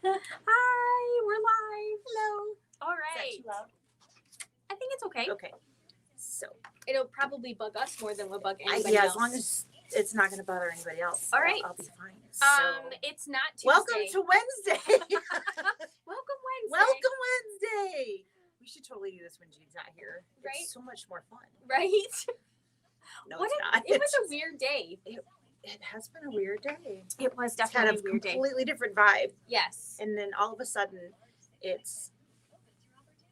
Hi, we're live. Hello. All Is that right. too loud? I think it's okay. Okay. So, It'll probably bug us more than we'll bug anybody yeah, else. as long as it's not going to bother anybody else. All right. I'll be fine. So, it's not Tuesday. welcome to Wednesday. Welcome Wednesday. Welcome Wednesday. We should totally do this when Jean's not here. Right? It's so much more fun. Right? No, What it's not. It was a weird day. It has been a weird day. It was It's definitely had a weird day. completely different vibe. Yes. And then all of a sudden, it's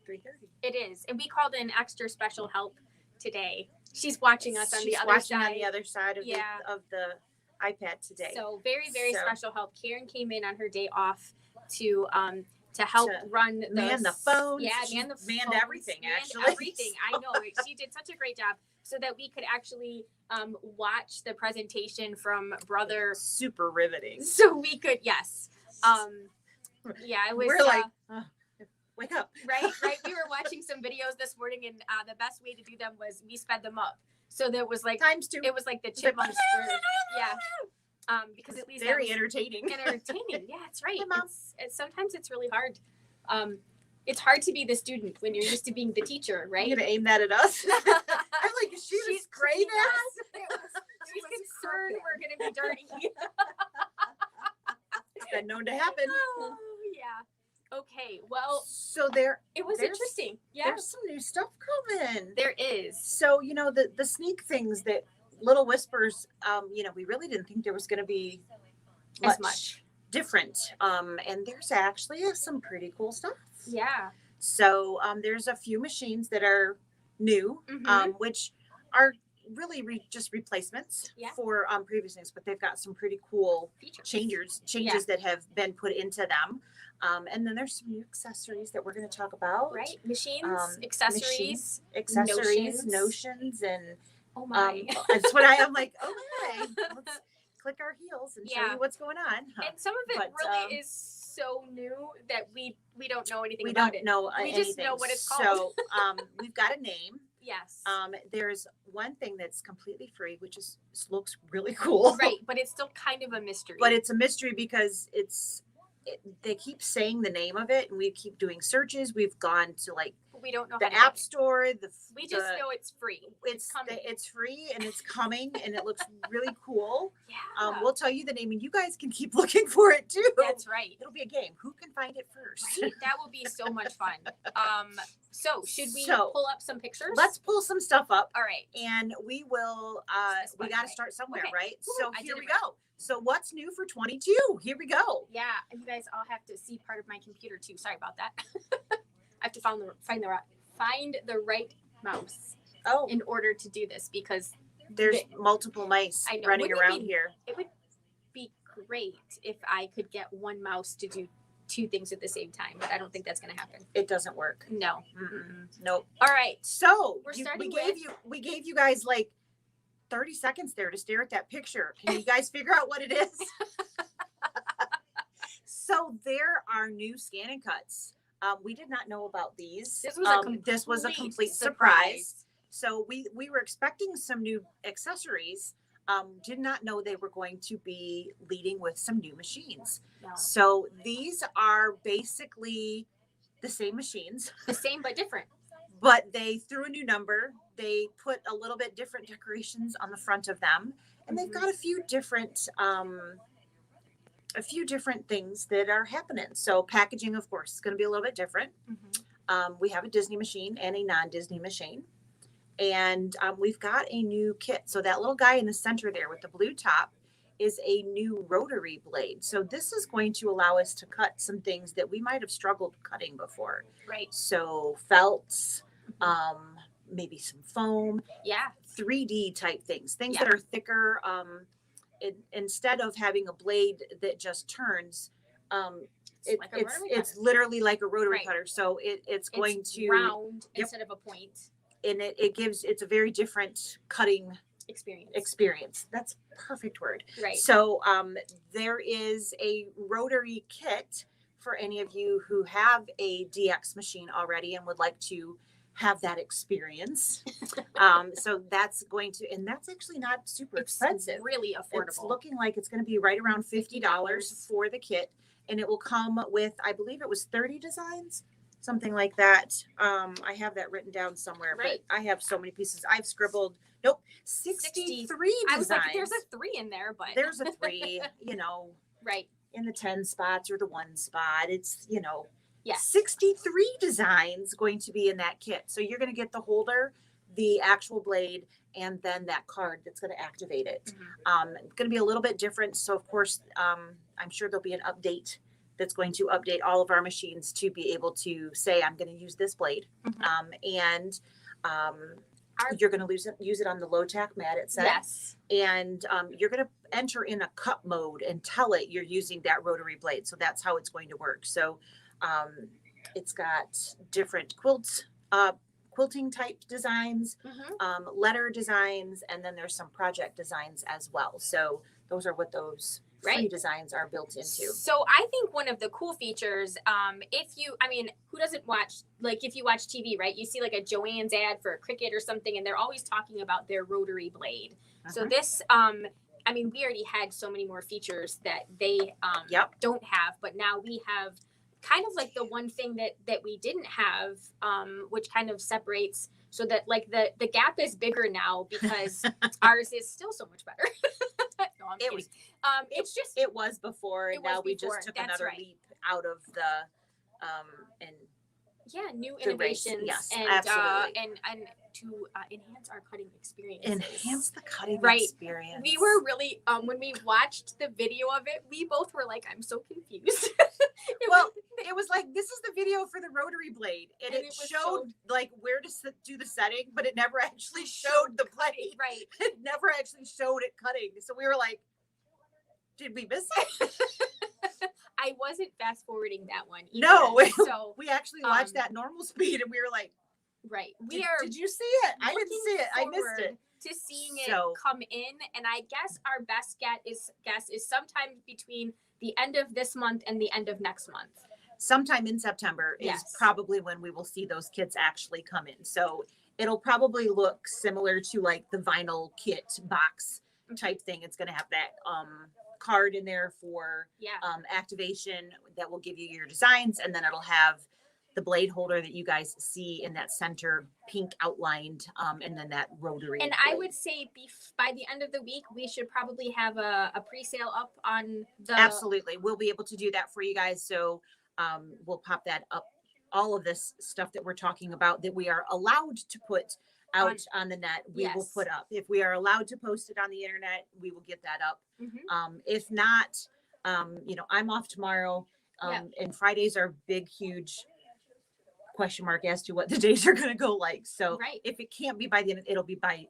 3:30. It is. And we called in extra special help today. She's watching us on She's the other watching side. on the other side of, the iPad today. So very, very So- special help. Karen came in on her day off to help run the man the phones. Yeah, She man the manned phones, everything, manned actually. everything. I know. She did such a great job so that we could actually watch the presentation from Brother. Super riveting. So we could, yes. Yeah, it was. We're like, wake up. Right. We were watching some videos this morning, and the best way to do them was we sped them up. So there was like Times two. it was like the chipmunks were, yeah. Because at least very that was entertaining. entertaining. Yeah, it's right. Hi, Mom. Sometimes it's really hard. It's hard to be the student when you're used to being the teacher, right? You're gonna aim that at us? I'm like, is she She's great cleaning at? She's concerned we're gonna be dirty. It's been known to happen. Oh, yeah. Okay. Well, So it was there's- interesting. Yeah. there's some new stuff coming. There is. So the sneak things that little whispers, we really didn't think there was gonna be As much. different. And there's actually some pretty cool stuff. Yeah. So there's a few machines that are new, Mhm. which are really just replacements Yeah. for previous things, but they've got some pretty cool Features. changes that have been put into them. And then there's some new accessories that we're going to talk about. Right. Machines, Accessories, Notions. notions, and Oh my. that's what I'm like. Okay, let's click our heels and show Yeah. you what's going on. And some of it But, really is so new that we don't know anything We about don't it. know We anything. just know what it's called. So we've got a name. Yes. There's one thing that's completely free, which looks really cool. Right, but it's still kind of a mystery. But it's a mystery because they keep saying the name of it, and we keep doing searches. We've gone to like we don't know the how to App get it. Store. We just know it's free. it's coming. it's free and it's coming, and it looks really cool. Yeah. We'll tell you the name, and you guys can keep looking for it too. That's right. It'll be a game. Who can find it first? Right? That will be so much fun. So should we So, pull up some pictures? Let's pull some stuff up. All right. And we will This we button, got to right? start somewhere, Okay. right? Woo, So I here did we it right. go. So what's new for 22? Here we go. Yeah, and you guys all have to see part of my computer too. Sorry about that. I have to find the right mouse Oh, in order to do this because there's multiple mice I know. running Wouldn't it around be- here. it would be great if I could get one mouse to do two things at the same time, but I don't think that's going to happen. It doesn't work. No. Nope. All right. So We're we starting gave you guys like 30 seconds there to stare at that picture. Can you guys figure out what it is? So there are new scan and cuts. We did not know about these. This was a complete surprise. So we were expecting some new accessories. Did not know they were going to be leading with some new machines. No. So these are basically the same machines, The same but different. but they threw a new number. They put a little bit different decorations on the front of them, and they've got a few different things that are happening. So packaging, of course, is going to be a little bit different. We have a Disney machine and a non-Disney machine. And we've got a new kit. So that little guy in the center there with the blue top is a new Rotary Blade. So this is going to allow us to cut some things that we might have struggled cutting before. Right. So felts, maybe some foam, Yeah. 3D type things Yeah. that are thicker. Instead of having a blade that just turns, Like a rotary it's cutter. literally like a rotary Right. cutter. So it's going It's to round Yep. instead of a point and it's a very different cutting experience. experience. That's a perfect word. Right. So there is a Rotary Kit for any of you who have a DX machine already and would like to have that experience. So that's going to, and that's actually not super expensive. It's really affordable. It's looking like it's going to be right around $50 for the kit. and it will come with, I believe it was 30 designs, something like that. I have that written down somewhere, Right. but I have so many pieces. I've scribbled, nope, 63 designs. I was like, there's a 3 in there, but There's a 3, you know, right. in the 10 spots or the 1 spot. It's, you know, Yes. 63 designs going to be in that kit. So you're going to get the holder, the actual blade, and then that card that's going to activate it. It's going to be a little bit different. So of course, I'm sure there'll be an update that's going to update all of our machines to be able to say, I'm going to use this blade. You're going to use it on the low tack mat, it said. Yes. And you're going to enter in a cut mode and tell it you're using that rotary blade. So that's how it's going to work. So it's got different quilting type designs, letter designs, and then there's some project designs as well. So those are what those free designs are built into. So I think one of the cool features, who doesn't watch, like if you watch TV, right, you see like a Joann's ad for a Cricut or something, and they're always talking about their rotary blade. So this, we already had so many more features that they don't have, but now we have kind of like the one thing that we didn't have, which kind of separates, so that like the gap is bigger now because ours is still so much better. No, I'm kidding. It was before, and now we just took another leap out of the new innovations. Yes, and absolutely. And to enhance our cutting experience. Enhance the cutting experience. We were really when we watched the video of it, we both were like, I'm so confused. It was like, this is the video for the rotary blade, and it showed like where to do the setting, but it never actually showed the blade. Right. It never actually showed it cutting. So we were like, did we miss it? I wasn't fast forwarding that one either. No. So we actually watched that normal speed, and we were like, did you see it? I didn't see it. I missed it. To seeing it come in, and I guess our best guess is sometime between the end of this month and the end of next month. Sometime in September is probably when we will see those kits actually come in. So it'll probably look similar to like the vinyl kit box type thing. It's going to have that card in there for activation that will give you your designs, and then it'll have the blade holder that you guys see in that center pink outlined, and then that rotary. And blade. I would say by the end of the week, we should probably have a pre-sale up on the. Absolutely. We'll be able to do that for you guys. So we'll pop that up. All of this stuff that we're talking about that we are allowed to put out on the net, we will put up. If we are allowed to post it on the internet, we will get that up. If not, I'm off tomorrow, and Fridays are big, huge question mark as to what the days are going to go like. So if it can't be by the end, it'll be by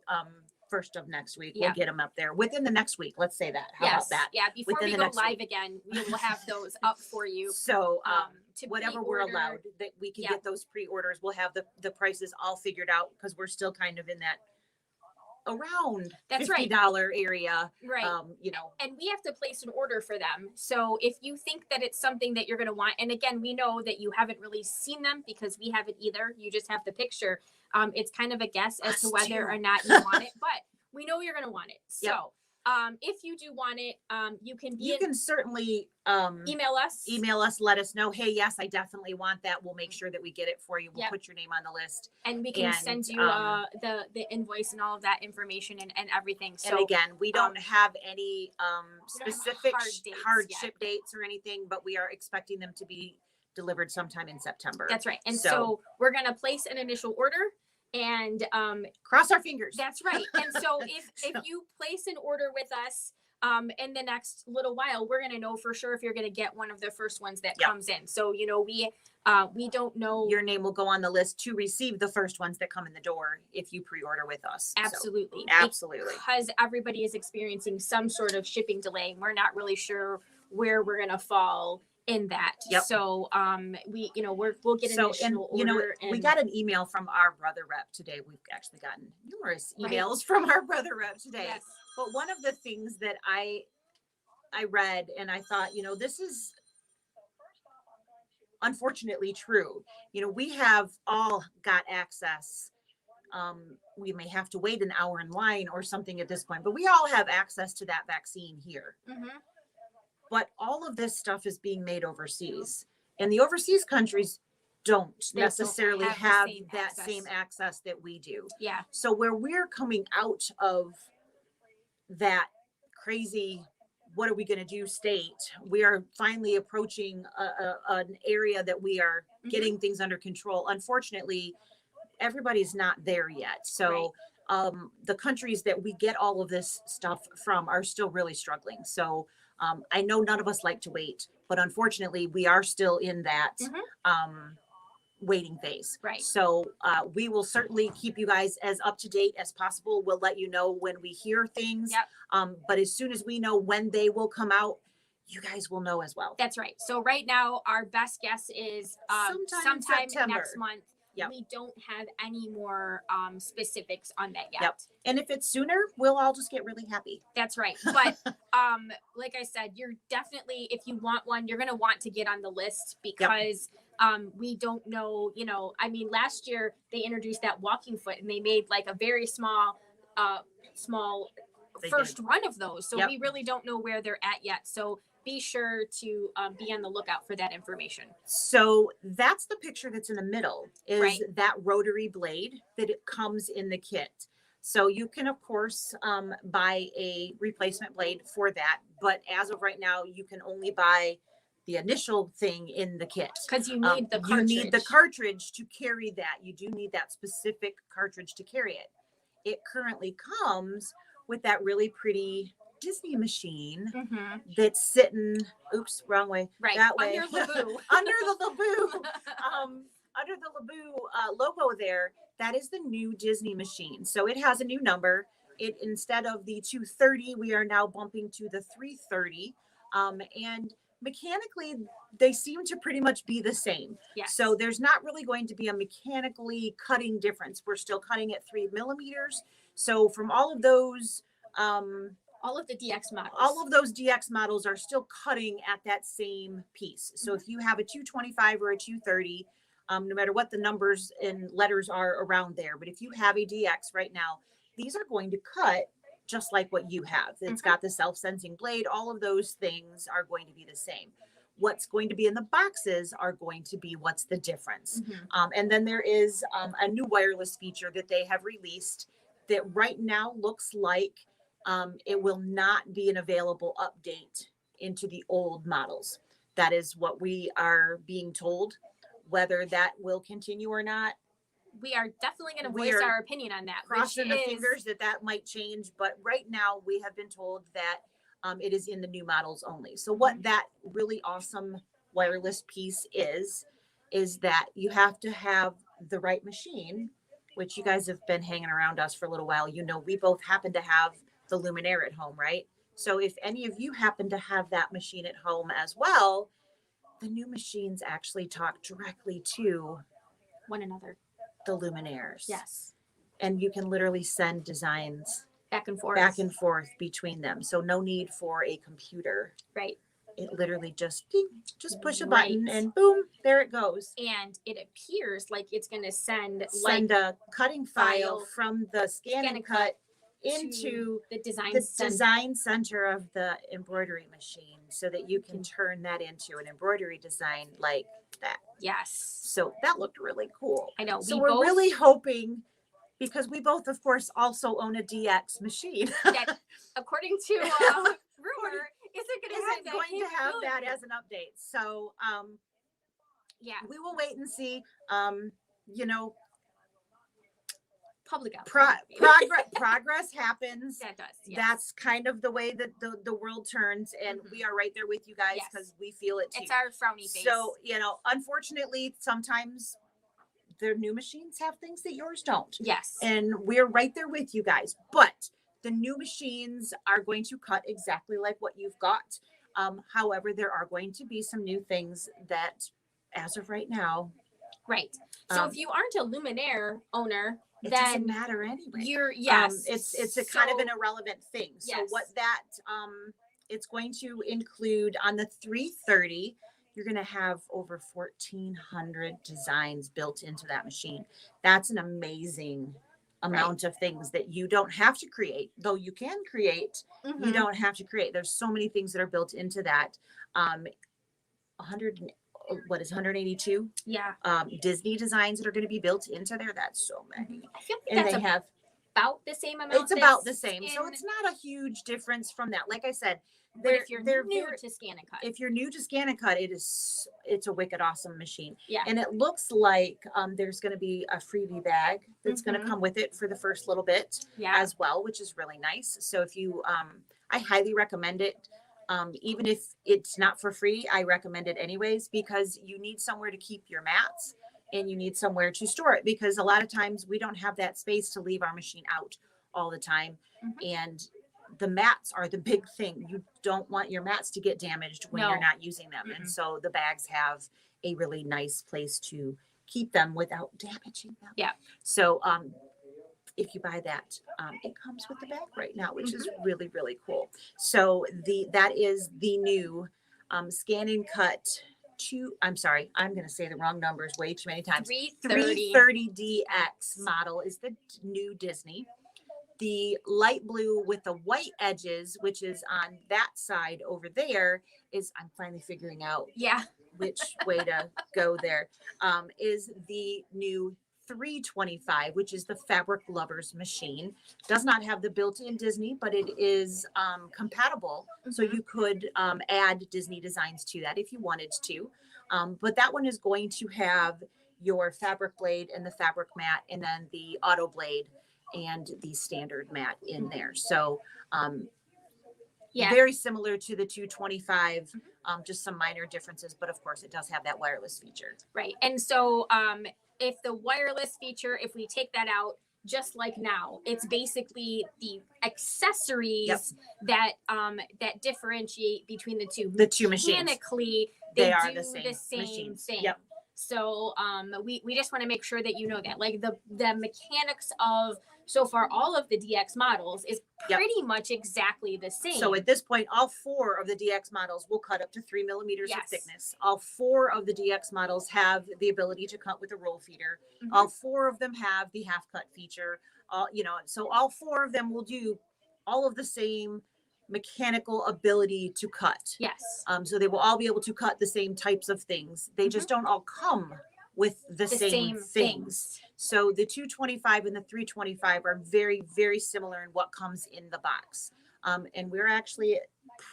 first of next week. We'll get them up there within the next week. Let's say that. How about that? Yeah. Before we go live again, we will have those up for you. So whatever we're allowed, that we can get those pre-orders. We'll have the prices all figured out, because we're still kind of in that around $50 area. Right. And we have to place an order for them. So if you think that it's something that you're going to want, and again, we know that you haven't really seen them because we haven't either. You just have the picture. It's kind of a guess as to whether or not you want it, but we know you're going to want it. So if you do want it, you can certainly email us, let us know, hey, yes, I definitely want that. We'll make sure that we get it for you. We'll put your name on the list, and we can send you the invoice and all of that information and everything. So and again, we don't have any specific hard ship dates or anything, but we are expecting them to be delivered sometime in September. That's right. And so we're going to place an initial order and cross our fingers. That's right. And so if you place an order with us in the next little while, we're going to know for sure if you're going to get one of the first ones that comes in. So we don't know, your name will go on the list to receive the first ones that come in the door if you pre-order with us. Absolutely. So, absolutely. Because everybody is experiencing some sort of shipping delay. We're not really sure where we're going to fall in that. So we'll get an initial order. We got an email from our brother rep today. We've actually gotten numerous emails from our brother rep today. Yes. But one of the things that I read, and I thought, this is unfortunately true. We have all got access. We may have to wait an hour in line or something at this point, but we all have access to that vaccine here. but all of this stuff is being made overseas, and the overseas countries don't They don't necessarily have the have same that access. same access that we do. Yeah. So where we're coming out of that crazy, what are we going to do state, we are finally approaching an area that we are getting things under control. Unfortunately, everybody's not there yet. So the countries that we get all of this stuff from are still really struggling. So I know none of us like to wait, but unfortunately we are still in that waiting phase. Right. So we will certainly keep you guys as up to date as possible. We'll let you know when we hear things. Yep. But as soon as we know when they will come out, you guys will know as well. That's right. So right now, our best guess is sometime next month. Yep. We don't have any more specifics on that yet. Yep. And if it's sooner, we'll all just get really happy. That's right. But like I said, you're definitely, if you want one, you're going to want to get on the list because we don't know, I mean, last year they introduced that walking foot and they made like a very small first run of those. So we really don't know where they're at yet. So be sure to be on the lookout for that information. So that's the picture that's in the middle is that Rotary Blade that it comes in the kit. So you can, of course, buy a replacement blade for that. But as of right now, you can only buy the initial thing in the kit. Because you need the cartridge. You need the cartridge to carry that. You do need that specific cartridge to carry it. It currently comes with that really pretty Disney machine that's sitting, oops, wrong way, that way. Under Leabu. Under the Leabu logo there, that is the new Disney machine. So it has a new number. It, instead of the 230, we are now bumping to the 330. And mechanically, they seem to pretty much be the same. Yes. So there's not really going to be a mechanically cutting difference. We're still cutting at 3 millimeters. So from all of those, all of the DX models. All of those DX models are still cutting at that same piece. So if you have a 225 or a 230, no matter what the numbers and letters are around there, but if you have a DX right now, these are going to cut just like what you have. It's got the self-sensing blade. All of those things are going to be the same. What's going to be in the boxes are going to be what's the difference. And then there is a new wireless feature that they have released that right now looks like it will not be an available update into the old models. That is what we are being told. Whether that will continue or not, we are definitely going to voice our opinion on that. Crossing the fingers that might change. But right now we have been told that it is in the new models only. So what that really awesome wireless piece is that you have to have the right machine, which you guys have been hanging around us for a little while. We both happen to have the Luminaire at home, right? So if any of you happen to have that machine at home as well, the new machines actually talk directly to one another, the Luminaires. Yes. And you can literally send designs back and forth between them. So no need for a computer. Right. It literally just push a button and boom, there it goes. And it appears like it's going to send a cutting file from the scan and cut into the design center of the embroidery machine so that you can turn that into an embroidery design like that. Yes. So that looked really cool. I know. So we're really hoping, because we both, of course, also own a DX machine. That, according to rumor, isn't going to have that as an update. So yeah, we will wait and see. Public progress happens. That does. Yes. That's kind of the way that the world turns, and we are right there with you guys because we feel it too. It's our frowny face. So unfortunately, sometimes their new machines have things that yours don't. Yes. And we're right there with you guys, but the new machines are going to cut exactly like what you've got. However, there are going to be some new things that, as of right now, right. So if you aren't a Luminaire owner, it then doesn't matter anyway. It's a kind of an irrelevant thing. So what that it's going to include on the 330, you're going to have over 1,400 designs built into that machine. That's an amazing amount of things that you don't have to create, though you can create. You don't have to create. There's so many things that are built into that. 182 Disney designs that are going to be built into there. That's so many. I feel like And that's they have about the same amount. it's about the same, so it's not a huge difference from that. Like I said, but if you're new to scan and cut, if you're new to scan and cut, it's a wicked awesome machine. Yeah. And it looks like there's going to be a freebie bag that's going to come with it for the first little bit as well, which is really nice. So if you I highly recommend it. Even if it's not for free, I recommend it anyways, because you need somewhere to keep your mats and you need somewhere to store it, because a lot of times we don't have that space to leave our machine out all the time. And the mats are the big thing. You don't want your mats to get damaged when you're not using them. And so the bags have a really nice place to keep them without damaging them. Yeah. So if you buy that, it comes with the bag right now, which is really, really cool. So that is the new Scan and Cut I'm sorry, I'm going to say the wrong numbers way too many times. 330DX model is the new Disney. The light blue with the white edges, which is on that side over there, is, I'm finally figuring out which way to go there, is the new 325, which is the Fabric Lovers machine. Does not have the built-in Disney, but it is compatible. So you could add Disney designs to that if you wanted to. But that one is going to have your fabric blade and the fabric mat, and then the auto blade and the standard mat in there. So very similar to the 225, just some minor differences, but of course it does have that wireless feature. Right. And so if the wireless feature, if we take that out, just like now, it's basically the accessories that that differentiate between the two. The two machines. Mechanically, they are do the same thing. Yep. So we just want to make sure that you know that, like the mechanics of so far all of the DX models is pretty much exactly the same. So at this point, all 4 of the DX models will cut up to 3 millimeters of thickness. All 4 of the DX models have the ability to cut with a roll feeder. All 4 of them have the half cut feature. So all 4 of them will do all of the same mechanical ability to cut. Yes. So they will all be able to cut the same types of things. They just don't all come with the same things. So the 225 and the 325 are very, very similar in what comes in the box. And we're actually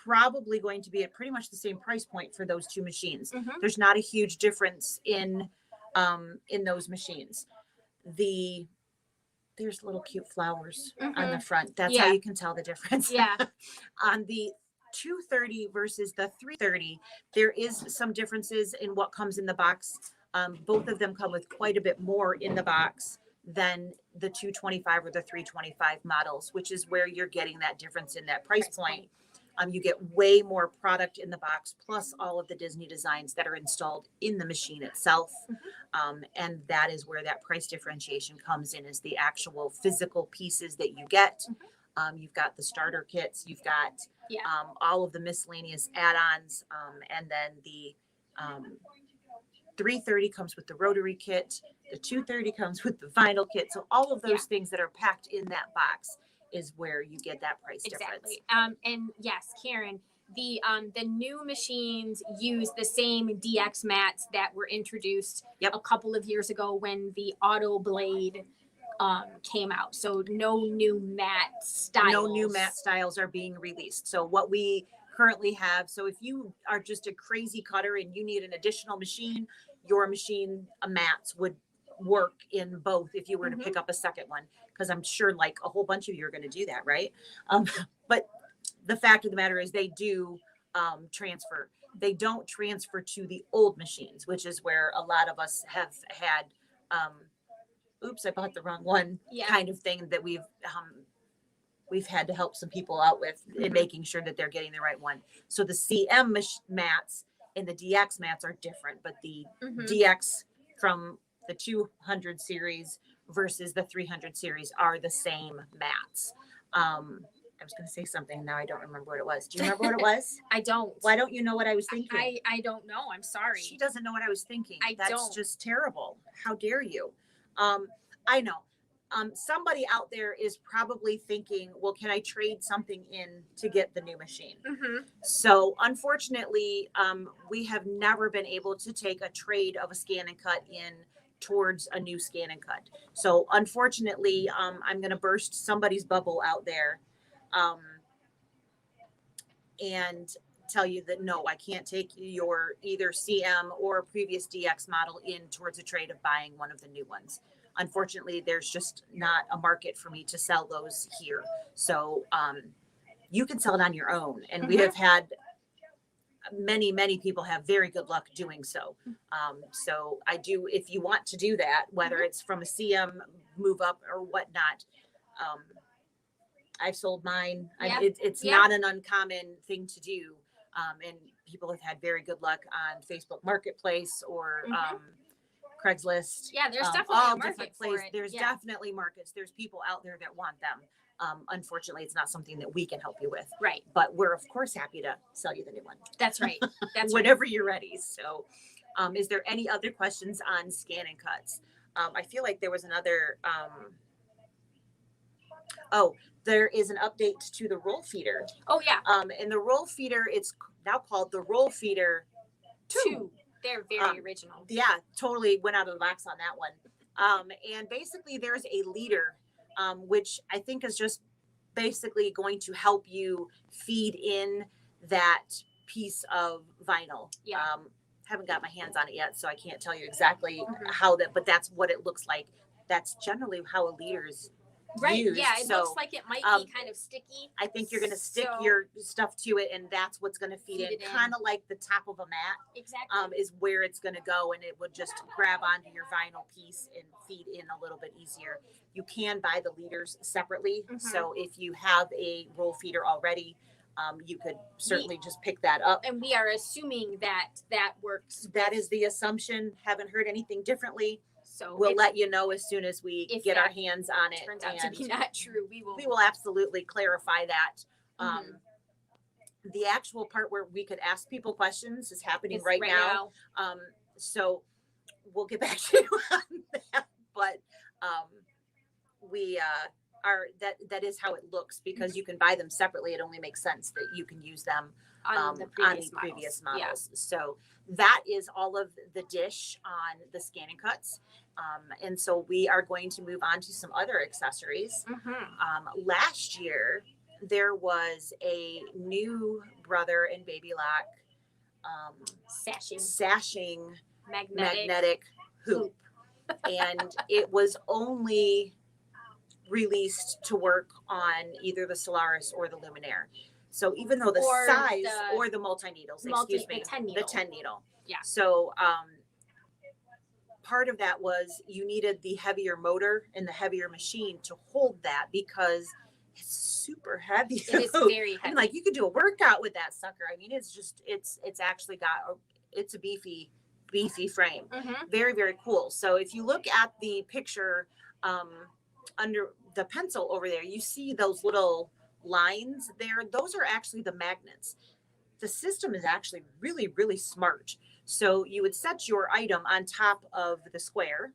probably going to be at pretty much the same price point for those 2 machines. There's not a huge difference in those machines. There's little cute flowers on the front. That's how you can tell the difference. On the 230 versus the 330, there is some differences in what comes in the box. Both of them come with quite a bit more in the box than the 225 or the 325 models, which is where you're getting that difference in that price point. You get way more product in the box, plus all of the Disney designs that are installed in the machine itself. And that is where that price differentiation comes in, is the actual physical pieces that you get. You've got the starter kits, you've got all of the miscellaneous add-ons, and then the 330 comes with the Rotary Kit, the 230 comes with the vinyl kit. So all of those things that are packed in that box is where you get that price difference. And yes, Karen, the new machines use the same DX mats that were introduced a couple of years ago when the auto blade came out. So no new mat styles. No new mat styles are being released. So what we currently have, so if you are just a crazy cutter and you need an additional machine, your machine mats would work in both if you were to pick up a second one, because I'm sure like a whole bunch of you are going to do that, right? But the fact of the matter is they do transfer. They don't transfer to the old machines, which is where a lot of us have had oops, I bought the wrong one kind of thing that we've had to help some people out with in making sure that they're getting the right one. So the CM mats and the DX mats are different, but the DX from the 200 series versus the 300 series are the same mats. I was going to say something. Now I don't remember what it was. Do you remember what it was? I don't. Why don't you know what I was thinking? I don't know. I'm sorry. She doesn't know what I was thinking. That's just terrible. How dare you? I know. somebody out there is probably thinking, well, can I trade something in to get the new machine? So unfortunately, we have never been able to take a trade of a scan and cut in towards a new scan and cut. So unfortunately, I'm going to burst somebody's bubble out there, and tell you that no, I can't take your either CM or previous DX model in towards a trade of buying one of the new ones. Unfortunately, there's just not a market for me to sell those here. So you can sell it on your own. And we have had many people have very good luck doing so. So I do, if you want to do that, whether it's from a CM move up or whatnot, I've sold mine. It's not an uncommon thing to do. And people have had very good luck on Facebook Marketplace or Craigslist. Yeah, there's definitely all a market different for places. it. There's definitely markets. There's people out there that want them. Unfortunately, it's not something that we can help you with. Right. But we're of course happy to sell you the new one. That's right. That's whenever you're ready. So, is there any other questions on scan and cuts? I feel like there was another. There is an update to the roll feeder. Oh yeah. And the roll feeder, it's now called the Roll Feeder 2. They're very original. Yeah, totally went out of the box on that one. And basically there's a leader, which I think is just basically going to help you feed in that piece of vinyl. Yeah. Haven't got my hands on it yet, so I can't tell you exactly how that, but that's what it looks like. That's generally how a leader's used. Yeah, it looks like it might be kind of sticky. I think you're going to stick your stuff to it, and that's what's going to feed in. Kind of like the top of a mat. Exactly. Is where it's going to go, and it would just grab onto your vinyl piece and feed in a little bit easier. You can buy the leaders separately. So if you have a roll feeder already, you could certainly just pick that up. And we are assuming that that works. That is the assumption. Haven't heard anything differently. So we'll let you know as soon as we get our hands on it. Turns out to be not true. We will absolutely clarify that. The actual part where we could ask people questions is happening right now. So we'll get back to you on that. But we are that is how it looks, because you can buy them separately. It only makes sense that you can use them on the previous models. Yeah. So that is all of the dish on the scan and cuts. And so we are going to move on to some other accessories. Last year, there was a new brother and baby lock sashing magnetic hoop. And it was only released to work on either the Solaris or the Luminaire. So even though the size or the multi-needles, the 10 needle. Yeah. So part of that was you needed the heavier motor and the heavier machine to hold that, because it's super heavy. It is very heavy. I mean, like, you could do a workout with that sucker. I mean, it's just, it's actually got, it's a beefy frame. Very, very cool. So if you look at the picture under the pencil over there, you see those little lines there. Those are actually the magnets. The system is actually really, really smart. So you would set your item on top of the square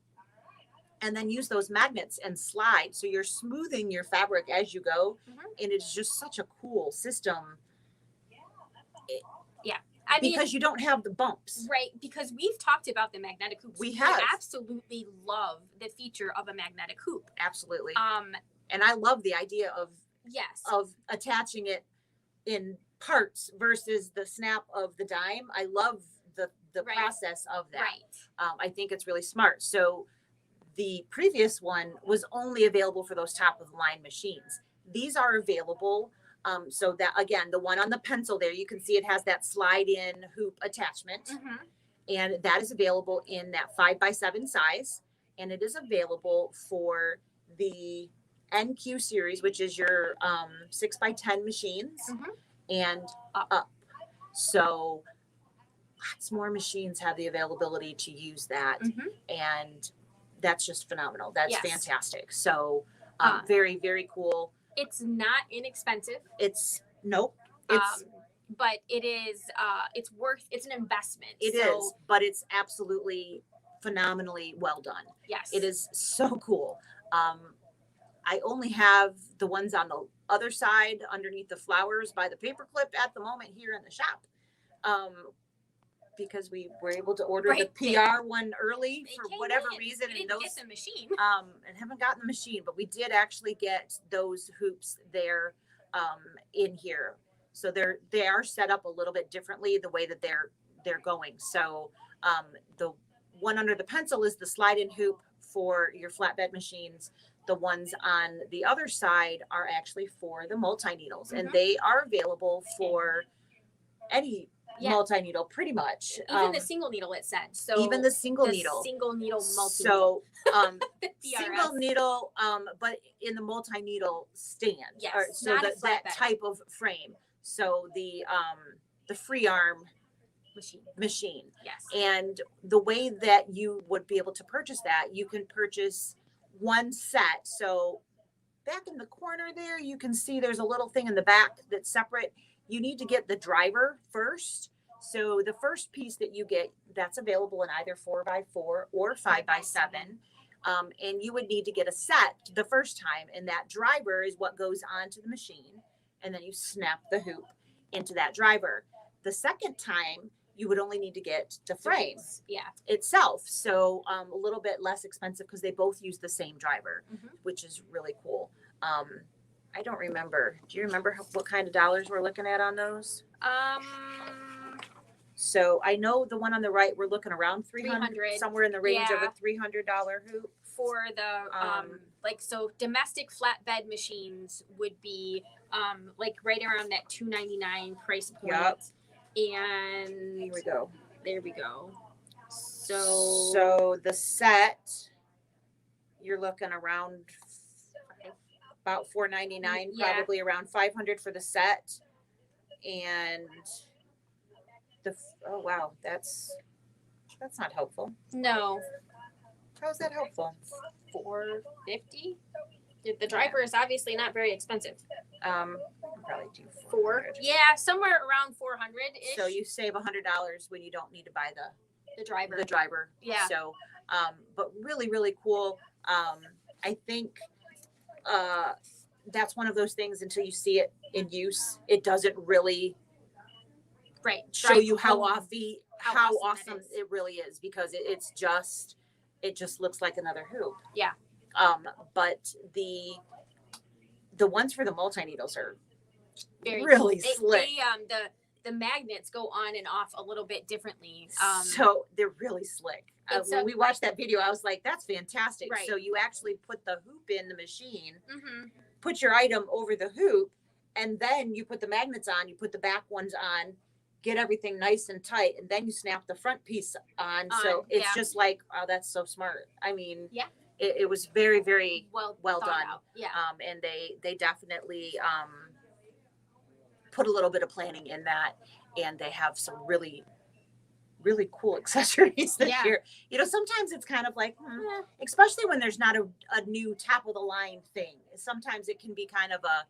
and then use those magnets and slide. So you're smoothing your fabric as you go. And it's just such a cool system. I mean, because you don't have the bumps. Right. Because we've talked about the magnetic hoops. We have. I absolutely love the feature of a magnetic hoop. Absolutely. And I love the idea of of attaching it in parts versus the snap of the dime. I love the process of that. Right. I think it's really smart. So the previous one was only available for those top of the line machines. These are available. So that, again, the one on the pencil there, you can see it has that slide in hoop attachment, and that is available in that 5x7 size. And it is available for the NQ series, which is your 6x10 machines and up. So lots more machines have the availability to use that. And that's just phenomenal. That's fantastic. So very, very cool. It's not inexpensive. It's but it is it's an investment. It is, but it's absolutely phenomenally well done. Yes. It is so cool. I only have the ones on the other side underneath the flowers by the paperclip at the moment here in the shop. Because we were able to order the PR one early for whatever reason, and those get the machine. And haven't gotten the machine, but we did actually get those hoops there in here. So they are set up a little bit differently the way that they're going. So the one under the pencil is the slide-in hoop for your flatbed machines. The ones on the other side are actually for the multi-needles, and they are available for any multi-needle pretty much. Even the single needle, it said. So even the single needle multi. So single needle, but in the multi-needle stand. Yes, so that type of frame. So the free arm machine. Yes. And the way that you would be able to purchase that, you can purchase one set. So back in the corner there, you can see there's a little thing in the back that's separate. You need to get the driver first. So the first piece that you get, that's available in either 4x4 or 5x7. And you would need to get a set the first time. And that driver is what goes onto the machine. And then you snap the hoop into that driver. The second time, you would only need to get the frame itself. So a little bit less expensive because they both use the same driver, which is really cool. I don't remember. Do you remember what kind of dollars we're looking at on those? So I know the one on the right, we're looking around 300, somewhere in the range of a $300 hoop. For the so domestic flatbed machines would be like right around that $299 price point. Yep. And here we go. There we go. So the set, you're looking around about $499, probably around $500 for the set. And oh wow, that's not helpful. No. How is that helpful? $450. The driver is obviously not very expensive. Probably do $400. Yeah, somewhere around $400-ish. So you save $100 when you don't need to buy the driver. The driver. Yeah. So, but really, really cool. I think that's one of those things until you see it in use, it doesn't really show you how awesome it really is, because it just looks like another hoop. Yeah. But the ones for the multi-needles are really slick. The magnets go on and off a little bit differently. So they're really slick. When we watched that video, I was like, that's fantastic. Right. So you actually put the hoop in the machine, put your item over the hoop, and then you put the magnets on, you put the back ones on, get everything nice and tight, and then you snap the front piece on. So it's just like, oh, that's so smart. I mean, it was very, very well done. Out. Yeah. And they definitely put a little bit of planning in that, and they have some really, really cool accessories this year. You know, sometimes it's kind of like, especially when there's not a new top of the line thing. Sometimes it can be kind of a,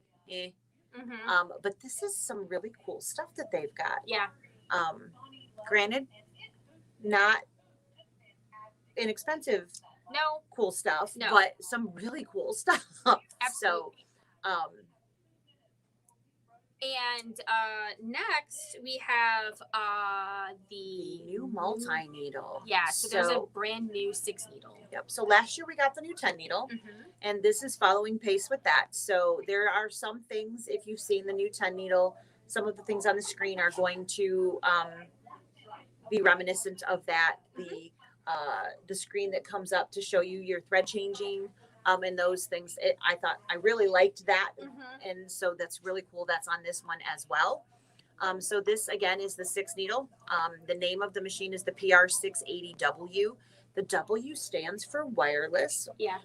but this is some really cool stuff that they've got. Yeah. Granted, not inexpensive. No. Cool stuff. No. But some really cool stuff. Absolutely. So, and next we have the new multi-needle. Yeah, so there's a brand new 6 needle. Yep. So last year we got the new 10 needle, and this is following pace with that. So there are some things, if you've seen the new 10 needle, some of the things on the screen are going to be reminiscent of that. The screen that comes up to show you your thread changing. And those things, I really liked that. And so that's really cool. That's on this one as well. So this again is the 6 needle. The name of the machine is the PR680W. The W stands for wireless. Yeah.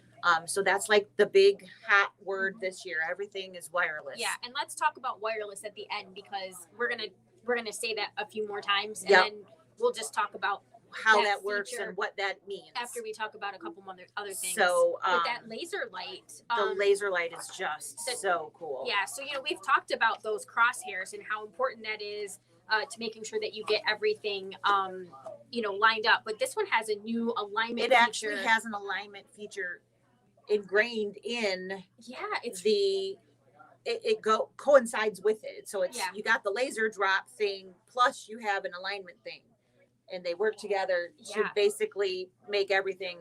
So that's like the big hot word this year. Everything is wireless. Yeah. And let's talk about wireless at the end, because we're gonna say that a few more times, and then we'll just talk about how that works and what that means after we talk about a couple other things. So but that laser light, the laser light is just so cool. Yeah. So we've talked about those crosshairs and how important that is to making sure that you get everything lined up. But this one has a new alignment. It actually has an alignment feature ingrained in it's it coincides with it. So it's, Yeah. you got the laser drop thing, plus you have an alignment thing, and they work together to Yeah. basically make everything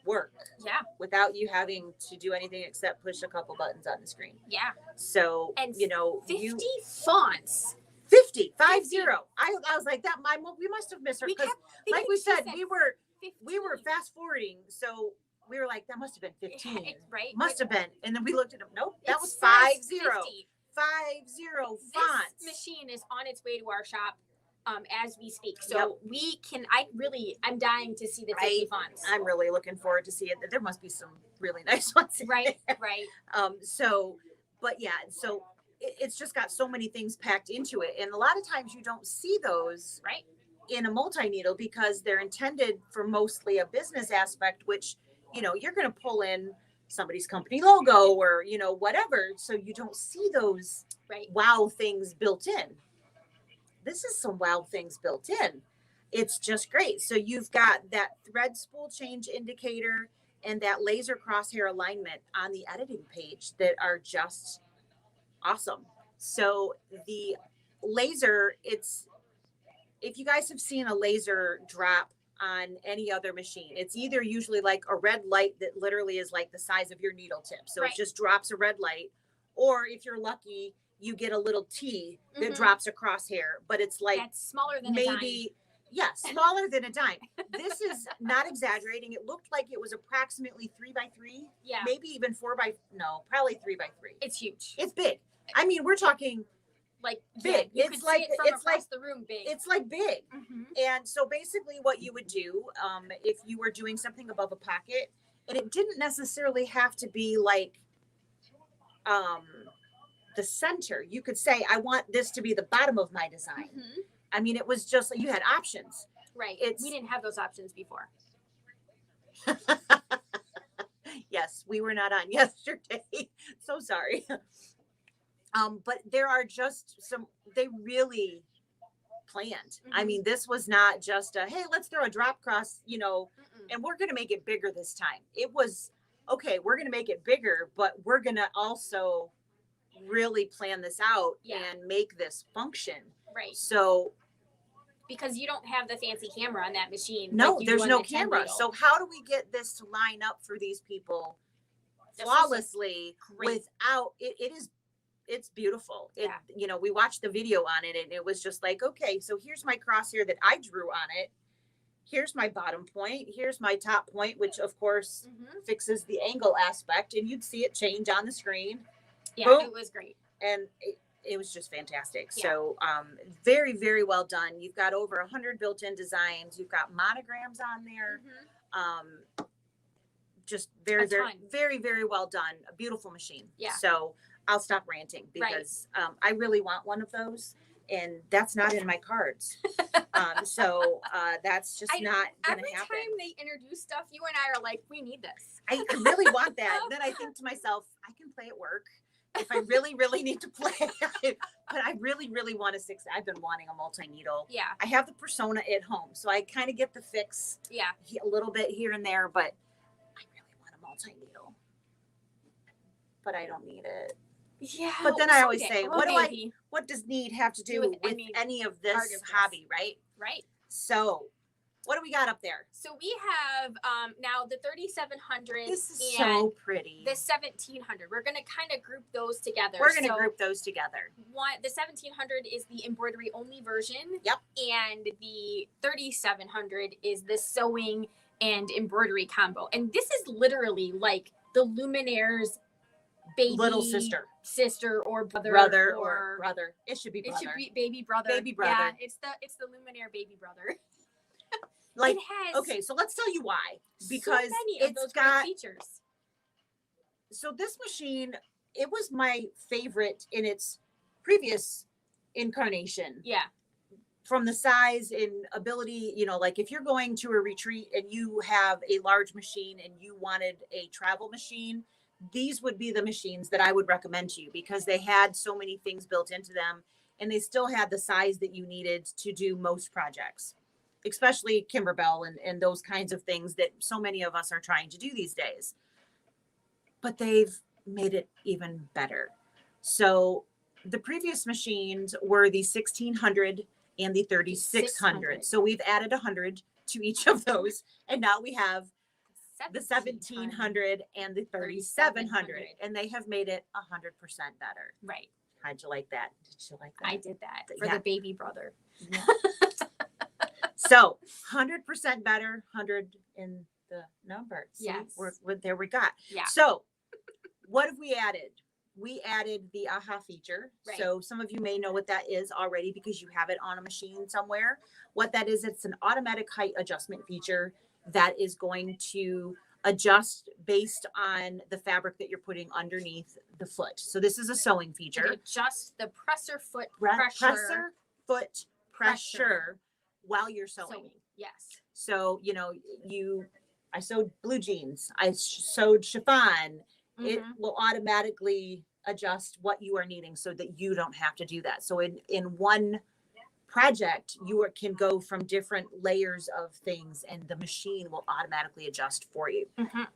work yeah. without you having to do anything except push a couple buttons on the screen. Yeah. So, And you know, 50 fonts. 50. I was like that. We must have missed her, We because, kept like we thinking she said, we were 15. fast forwarding, so we were like, that must have been 15. Yeah, right. Must have been. And then we looked at them. Nope, that It was says 50. 50. 50 This fonts. machine is on its way to our shop as we speak. So I'm dying to see the 50 fonts. I'm really looking forward to see it. There must be some really nice ones. Right. So, but yeah, so it's just got so many things packed into it. And a lot of times you don't see those Right. in a multi-needle because they're intended for mostly a business aspect, which, you know, you're going to pull in somebody's company logo or, you know, whatever. So you don't see those wow things built in. This is some wow things built in. It's just great. So you've got that thread spool change indicator and that laser crosshair alignment on the editing page that are just awesome. So the laser, if you guys have seen a laser drop on any other machine, it's either usually like a red light that literally is like the size of your needle tip. So it just drops a red light. Or if you're lucky, you get a little T that drops a crosshair, but it's like that's smaller than a dime. Smaller than a dime. This is not exaggerating. It looked like it was approximately 3x3. Yeah. Maybe even probably 3x3. It's huge. It's big. I mean, we're talking like big. You it's like the room big. It's like big. And so basically what you would do, if you were doing something above a pocket, and it didn't necessarily have to be like the center. You could say, I want this to be the bottom of my design. I mean, it was just, you had options. Right. We didn't have those options before. Yes, we were not on yesterday. So sorry. But there are just they really planned. I mean, this was not just hey, let's throw a drop cross, you know, and we're going to make it bigger this time. It was, okay, we're going to make it bigger, but we're going to also really plan this out and make this function. Right. So, because you don't have the fancy camera on that machine. No, like there's no camera. So how do we get this to line up for these people flawlessly without it's beautiful. You know, we watched the video on it and it was just like, okay, so here's my crosshair that I drew on it. Here's my bottom point. Here's my top point, which of course fixes the angle aspect, and you'd see it change on the screen. Yeah, boom. It was great. And it was just fantastic. Yeah. So very, very well done. You've got over 100 built-in designs. You've got monograms on there. Just very, very, very well done. A beautiful machine. Yeah. So I'll stop ranting because I really want one of those, and that's not in my cards. So that's just not going to happen. Every time they introduce stuff, you and I are like, we need this. I really want that. And then I think to myself, I can play at work if I really, really need to play. But I really, really want a I've been wanting a multi-needle. Yeah. I have the Persona at home, so I kind of get the fix. Yeah. A little bit here and there, but I really want a multi-needle. But I don't need it. Yeah. But then I always say, what does need have to do with any of this hobby, right? Right. So what do we got up there? So we have now the 3700. This is so pretty. The 1700. We're going to kind of group those together. We're going to group those together. The 1700 is the embroidery only version. Yep. And the 3700 is the sewing and embroidery combo. And this is literally like the Luminaire's baby little sister or brother or brother. It should be brother. It should be baby brother. Yeah, it's the Luminaire baby brother. Like, okay, so let's tell you why. Because so many of those got great features. So this machine, it was my favorite in its previous incarnation. Yeah. From the size and ability, you know, like if you're going to a retreat and you have a large machine and you wanted a travel machine, these would be the machines that I would recommend to you because they had so many things built into them and they still had the size that you needed to do most projects. especially Kimberbell and those kinds of things that so many of us are trying to do these days. But they've made it even better. So the previous machines were the 1600 and the 3600. So we've added 100 to each of those. And now we have the 1700 and the 3700. And they have made it 100% better. Right. How'd you like that? Did you like that? I did that for the baby brother. Yeah. So 100% better, 100 in the numbers. Yes. There we got. Yeah. So what have we added? We added the AHA feature. Right. So some of you may know what that is already because you have it on a machine somewhere. What that is, it's an automatic height adjustment feature that is going to adjust based on the fabric that you're putting underneath the foot. So this is a sewing feature. It adjusts the presser foot pressure while you're sewing. Yes. So, I sewed blue jeans. I sewed chiffon. It will automatically adjust what you are needing so that you don't have to do that. So in one project, you can go from different layers of things and the machine will automatically adjust for you.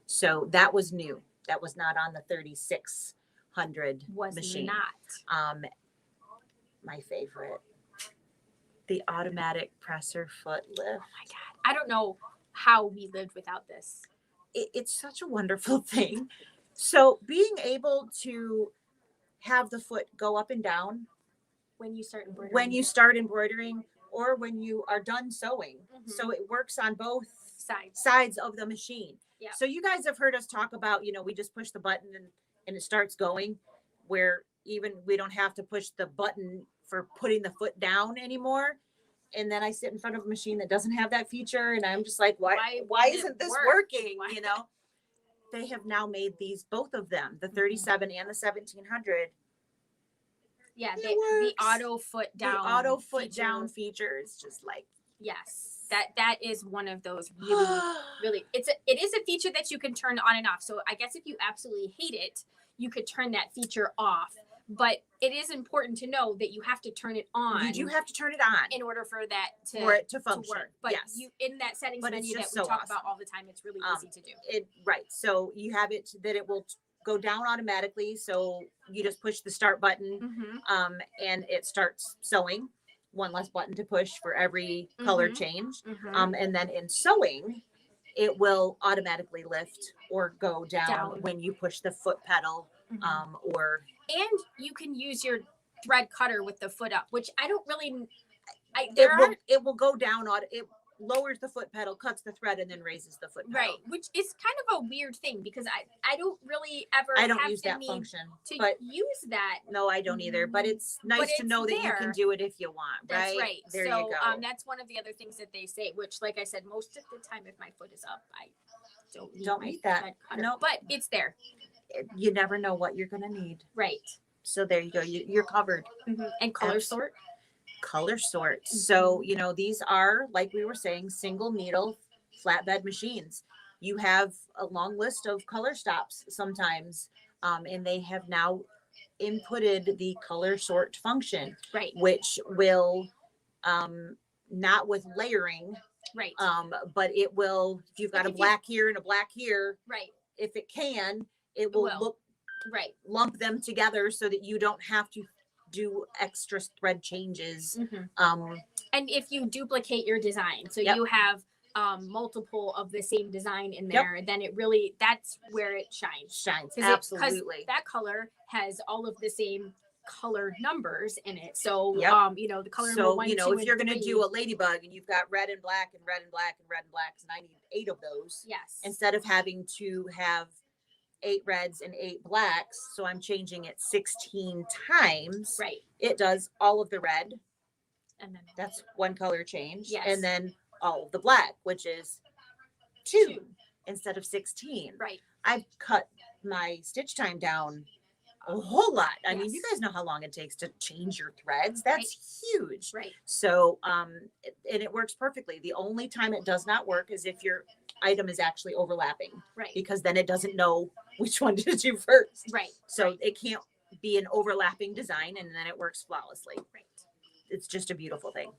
So that was new. That was not on the 3600 machine. Not. My favorite, the automatic presser foot lift. Oh my God. I don't know how we lived without this. It's such a wonderful thing. So being able to have the foot go up and down when you start embroidering, or when you are done sewing. So it works on both sides of the machine. Yeah. So you guys have heard us talk about, we just push the button and it starts going, where even we don't have to push the button for putting the foot down anymore. And then I sit in front of a machine that doesn't have that feature. And I'm just like, why isn't this working? They have now made both of them, the 37 and the 1700. Yeah, the auto foot down. The auto foot down feature is just like, yes, that is one of those really. It is a feature that you can turn on and off. So I guess if you absolutely hate it, you could turn that feature off. But it is important to know that you have to turn it on. You do have to turn it on in order for that to function. work. But yes. you in that settings menu that we so talk awesome. about all the time, it's really easy to do. Right. So you have it that it will go down automatically. So you just push the start button, and it starts sewing. One less button to push for every color change. And then in sewing, it will automatically lift or go down when you push the foot pedal, and you can use your thread cutter with the foot up, which I don't really. It will go down on it. Lowers the foot pedal, cuts the thread, and then raises the foot pedal. Right, which is kind of a weird thing because I don't really ever. I don't use that function to use that. No, I don't either. But it's nice to know that you can do it if you want. Right. That's right. There you go. That's one of the other things that they say. Which, like I said, most of the time, if my foot is up, I don't need that. No, but it's there. You never know what you're going to need. Right. So there you go. You're covered. And color sort. Color sort. So, these are, like we were saying, single needle flatbed machines. You have a long list of color stops sometimes, and they have now inputted the color sort function, right? Which will, not with layering, right? But it will, if you've got a black here and a black here, right? If it can, it will lump them together so that you don't have to do extra thread changes. And if you duplicate your design, so you have multiple of the same design in there, then that's where it shines. Absolutely. Because that color has all of the same color numbers in it. So the color so one, if you're going to do a ladybug and you've got red and black and red and black and red and blacks, and I need 8 of those, instead of having to have 8 reds and 8 blacks, so I'm changing it 16 times. Right. It does all of the red, and then that's one color change. Yes. And then all of the black, which is 2 instead of 16. Right. I've cut my stitch time down a whole lot. I mean, you guys know how long it takes to change your threads. That's huge. Right. So, and it works perfectly. The only time it does not work is if your item is actually overlapping. Right. Because then it doesn't know which one to do first. Right. So it can't be an overlapping design, and then it works flawlessly. Right. It's just a beautiful thing.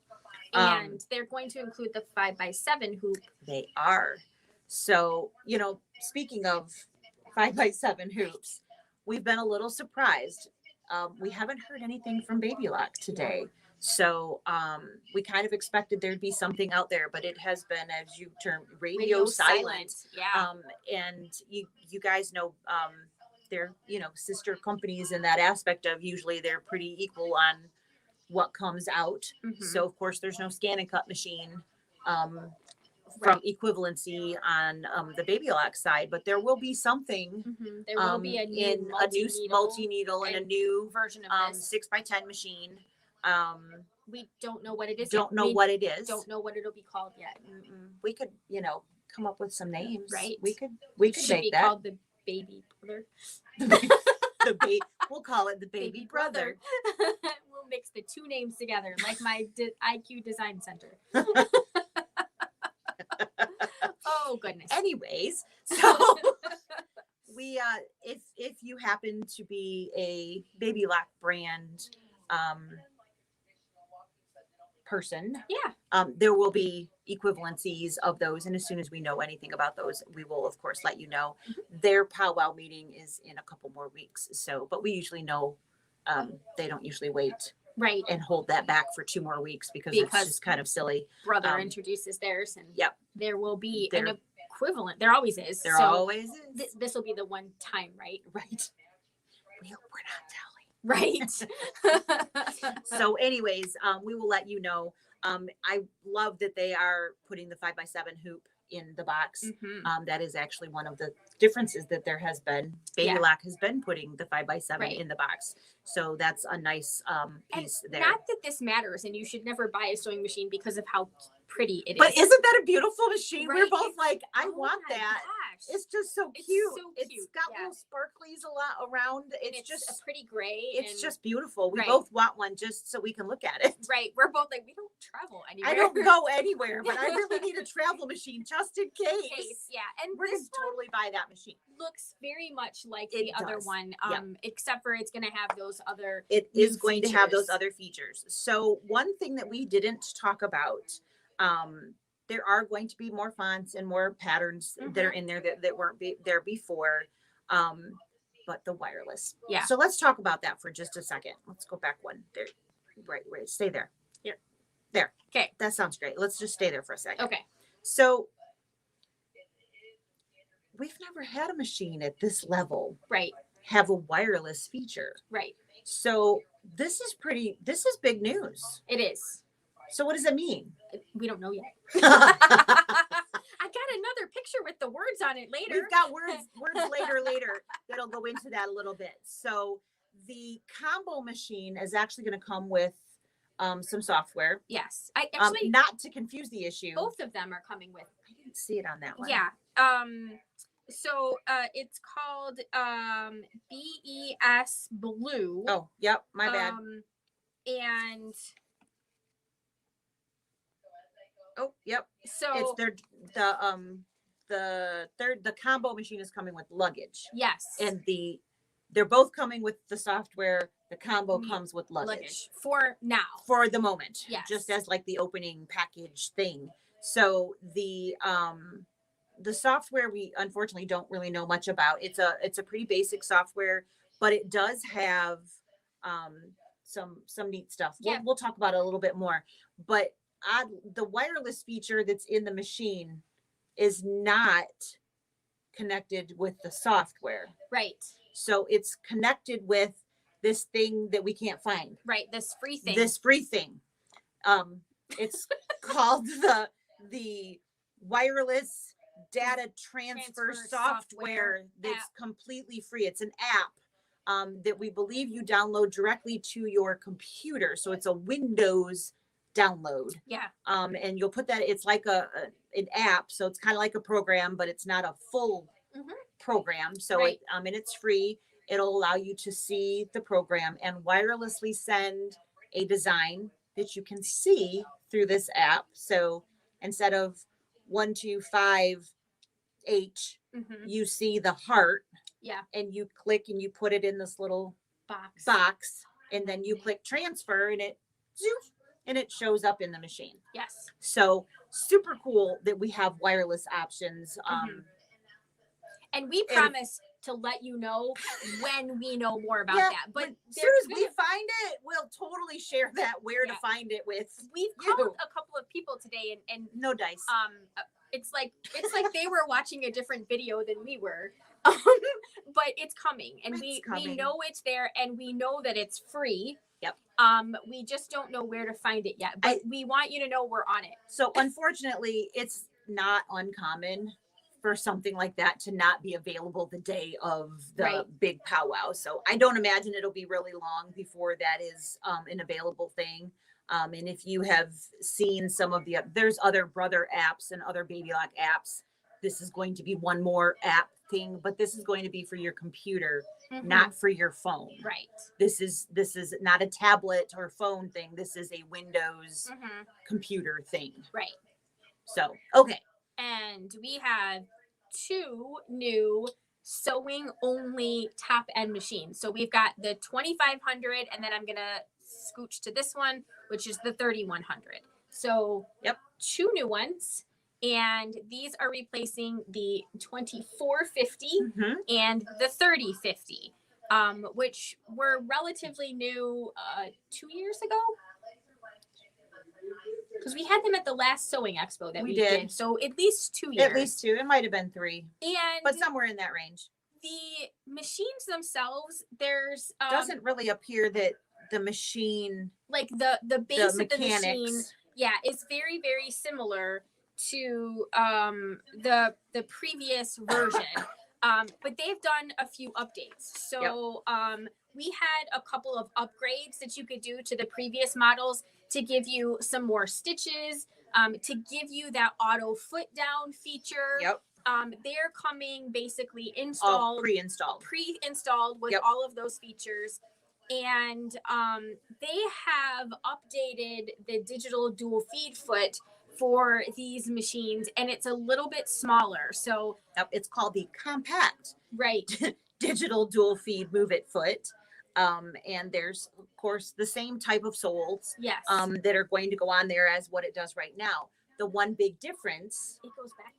And they're going to include the 5x7 hoop. They are. So, you know, speaking of 5x7 hoops, we've been a little surprised. We haven't heard anything from Baby Lock today. So we kind of expected there'd be something out there, but it has been, as you termed, radio silent. Yeah. And you guys know they're, you know, sister companies in that aspect of usually they're pretty equal on what comes out. So of course there's no scan and cut machine from equivalency on the Baby Lock side, but there will be something. There will be a new multi-needle and a new version of this 6x10 machine. We don't know what it is. Don't know what it is. Don't know what it'll be called yet. We could, you know, come up with some names. Right. We could Should make be that. called the Baby Brother. We'll call it the Baby Brother. We'll mix the two names together, like my IQ Design Center. Oh goodness. Anyways, so we if you happen to be a Baby Lock brand person, there will be equivalencies of those, and as soon as we know anything about those, we will of course let you know. Their powwow meeting is in a couple more weeks, so but we usually know they don't usually wait and hold that back for 2 more weeks because it's just kind of silly. Brother introduces theirs, and there will be There- an equivalent. There always is. There always is. This will be the one time, right? We're not telling. Right. So anyways, we will let you know. I love that they are putting the 5x7 hoop in the box. That is actually one of the differences that there has been. Baby Lock has been putting the 5x7 in the box. So that's a nice piece and there. Not that this matters, and you should never buy a sewing machine because of how pretty it is. But isn't that a beautiful machine? Right? We're both like, I want my that. Gosh. It's just so It's cute. so It's cute, got little sparklies a lot around. And It's just a pretty gray. It's just beautiful. We Right. both want one just so we can look at it. Right. We're both like, we don't travel anywhere. I don't go anywhere, but I really need a travel machine just in case. Yeah. And We're going to totally buy that machine. looks very much like It the other does. one, except for it's going to have those other. It new is going to have those features. other features. So one thing that we didn't talk about, there are going to be more fonts and more patterns that are in there that weren't there before. But the wireless. Yeah. So let's talk about that for just a second. Let's go back one there. Right. Stay there. Here. There. Okay. That sounds great. Let's just stay there for a second. Okay. So we've never had a machine at this level Right. have a wireless feature. Right. So this is big news. It is. So what does it mean? We don't know yet. We've I got another picture with the words on it later. got words later that'll go into that a little bit. So the combo machine is actually going to come with some software. Yes. I actually not to confuse the issue. both of them are coming with. I didn't see it on that one. Yeah. So it's called BES Blue. Oh, yep, my bad. And Oh, yep. so It's the combo machine is coming with luggage. yes. And they're both coming with the software. The combo comes with luggage for now. for the moment. Yes. Just as like the opening package thing. So the software we unfortunately don't really know much about. It's a pretty basic software, but it does have some neat stuff. We'll talk about it a little bit more. But the wireless feature that's in the machine is not connected with the software. Right. So it's connected with this thing that we can't find. Right. This free thing. It's called the wireless data transfer software that's completely free. It's an app that we believe you download directly to your computer. So it's a Windows download. Yeah. And you'll put that, it's like an app. So it's kind of like a program, but it's not a full program. So and it's free. It'll allow you to see the program and wirelessly send a design that you can see through this app. So instead of 125H, you see the heart. Yeah. And you click and you put it in this little box and then you click transfer and it and it shows up in the machine. Yes. So super cool that we have wireless options. And we promise to let you know when we know more about that. But as soon as we find it, we'll totally share that where to find it with. We've called a couple of people today, and no dice. It's like they were watching a different video than we were. But it's coming, and we know it's there, and we know that it's free. Yep. We just don't know where to find it yet, but we want you to know we're on it. So unfortunately, it's not uncommon for something like that to not be available the day of the big powwow. So I don't imagine it'll be really long before that is an available thing. And if you have seen some of there's other brother apps and other baby lock apps. This is going to be one more app thing, but this is going to be for your computer, not for your phone. Right. This is not a tablet or phone thing. This is a Windows computer thing. Right. So, okay. And we have 2 new sewing only top end machines. So we've got the 2500, and then I'm going to scooch to this one, which is the 3100. So 2 new ones. And these are replacing the 2450 and the 3050, which were relatively new 2 years ago. Because we had them at the last sewing expo that we did. So at least 2 years. At least 2. It might have been 3. But somewhere in that range. The machines themselves, there's doesn't really appear that the machine, like the base the of the machine, is very, very similar to the previous version. But they've done a few updates. So we had a couple of upgrades that you could do to the previous models to give you some more stitches, to give you that auto foot down feature. They're coming basically installed, pre-installed with all of those features. And they have updated the digital dual feed foot for these machines, and it's a little bit smaller. So it's called the compact digital dual feed move it foot. And there's of course the same type of soles that are going to go on there as what it does right now. The one big difference,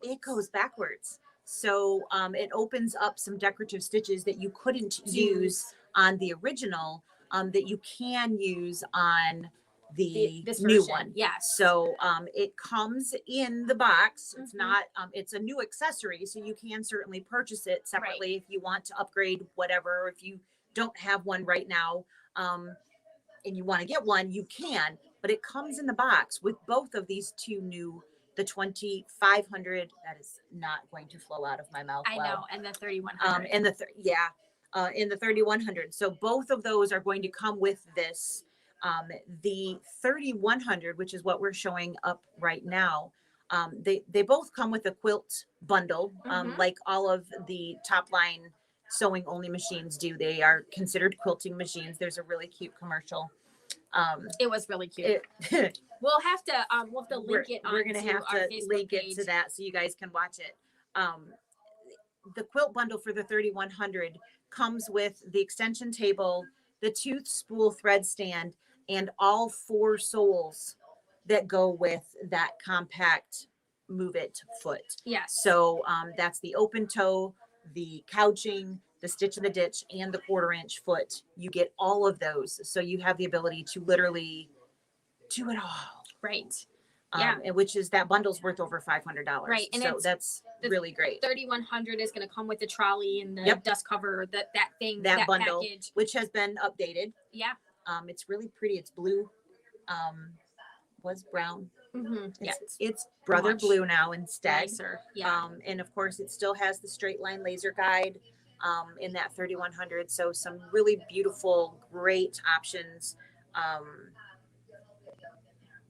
it goes backwards. So it opens up some decorative stitches that you couldn't use on the original, that you can use on this new one. So it comes in the box. It's not it's a new accessory, so you can certainly purchase it separately if you want to upgrade whatever. If you don't have one right now and you want to get one, you can, but it comes in the box with both of these 2 new, the 2500, that is not going to flow out of my mouth. I know, and the 3100. And in the 3100. So both of those are going to come with this. The 3100, which is what we're showing up right now, they both come with a quilt bundle, like all of the top line sewing only machines do. They are considered quilting machines. There's a really cute commercial. It was really cute. We'll have to link it. We're gonna have to link it to that so you guys can watch it. The quilt bundle for the 3100 comes with the extension table, the tooth spool thread stand, and all 4 soles that go with that compact move it foot. So that's the open toe, the couching, the stitch in the ditch, and the 1/4-inch foot. You get all of those. So you have the ability to literally do it all. And which is, that bundle's worth over $500. And so that's really great. 3100 is going to come with the trolley and the dust cover, that bundle, package, which has been updated. It's really pretty. It's blue. Was brown. It's brother blue now instead. Nicer. And of course it still has the straight line laser guide in that 3100. So some really beautiful, great options.